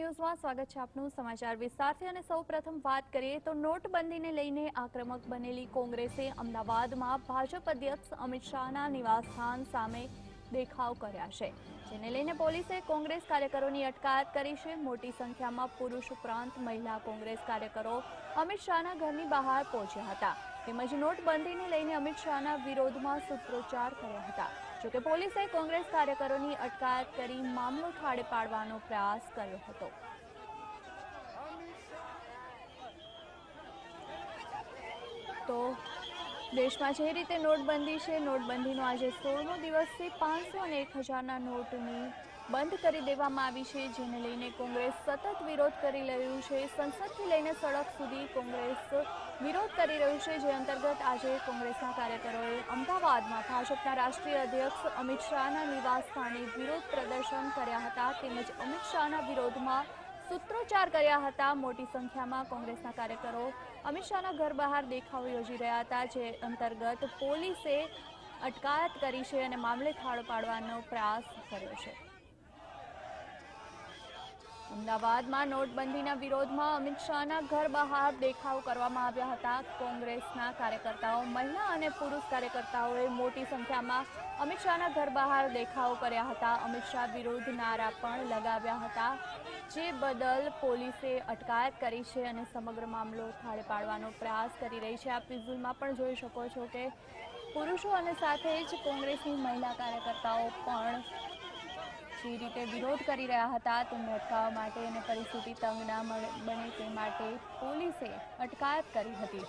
ન્યૂઝમાં સ્વાગત છે આપનું સમાચાર વિસ્તારથી અને સૌપ્રથમ વાત કરીએ તો નોટબંધીને લઈને આક્રમક બનેલી કોંગ્રેસે અમદાવાદમાં ભાજપ અધ્યક્ષ અમિત શાહના નિવાસસ્થાન સામે દેખાવ કર્યા છે, જેને લઈને પોલીસે કોંગ્રેસ કાર્યકરોની અટકાયત કરી છે। મોટી સંખ્યામાં પુરુષ ઉપરાંત મહિલા કોંગ્રેસ કાર્યકરો અમિત શાહના ઘરની બહાર પહોંચ્યા હતા તેમજ નોટબંધીને લઈને અમિત શાહના વિરોધમાં સૂત્રોચ્ચાર કર્યા હતા। જોકે પોલીસે કોંગ્રેસ કાર્યકરોની અટકાયત કરી મામલો થાળે પાડવાનો પ્રયાસ કર્યો હતો। તો દેશમાં જે રીતે નોટબંધી છે, નોટબંધીનો આજે 16મો દિવસ છે। 500 અને 1000ના નોટની બંધ કરી દેવામાં આવી છે, જેને લઈને કોંગ્રેસ સતત વિરોધ કરી રહ્યું છે। સંસદથી લઈને સડક સુધી કોંગ્રેસ વિરોધ કરી રહ્યું છે, જે અંતર્ગત આજે કોંગ્રેસના કાર્યકરોએ અમદાવાદમાં ભાજપના રાષ્ટ્રીય અધ્યક્ષ અમિત શાહના નિવાસ સ્થાને વિરોધ પ્રદર્શન કર્યા હતા તેમજ અમિત શાહના વિરોધમાં સૂત્રોચ્ચાર કર્યા હતા। મોટી સંખ્યામાં કોંગ્રેસના કાર્યકરો અમિત શાહના ઘર બહાર દેખાવો યોજી રહ્યા હતા, જે અંતર્ગત પોલીસે અટકાયત કરી છે અને મામલે થાળો પાડવાનો પ્રયાસ કર્યો છે। અમદાવાદમાં નોટબંધીના વિરોધમાં અમિત શાહના ઘર બહાર દેખાવ કરવામાં આવ્યા હતા। કોંગ્રેસના કાર્યકર્તાઓ, મહિલા અને પુરુષ કાર્યકર્તાઓએ મોટી સંખ્યામાં અમિત શાહના ઘર બહાર દેખાવ કર્યા હતા। અમિત શાહ વિરુદ્ધ નારા પણ લગાવ્યા હતા, જે બદલ પોલીસે અટકાયત કરી છે અને સમગ્ર મામલો થાળે પાડવાનો પ્રયાસ કરી રહી છે। આપ વિઝ્યુઅલમાં પણ જોઈ શકો છો કે પુરુષો અને સાથે જ કોંગ્રેસની મહિલા કાર્યકર્તાઓ પણ જે રીતે વિરોધ કરી રહ્યા હતા તેમને અટકાવવા માટે અને પરિસ્થિતિ તંગ ના બને તે માટે પોલીસે અટકાયત કરી હતી।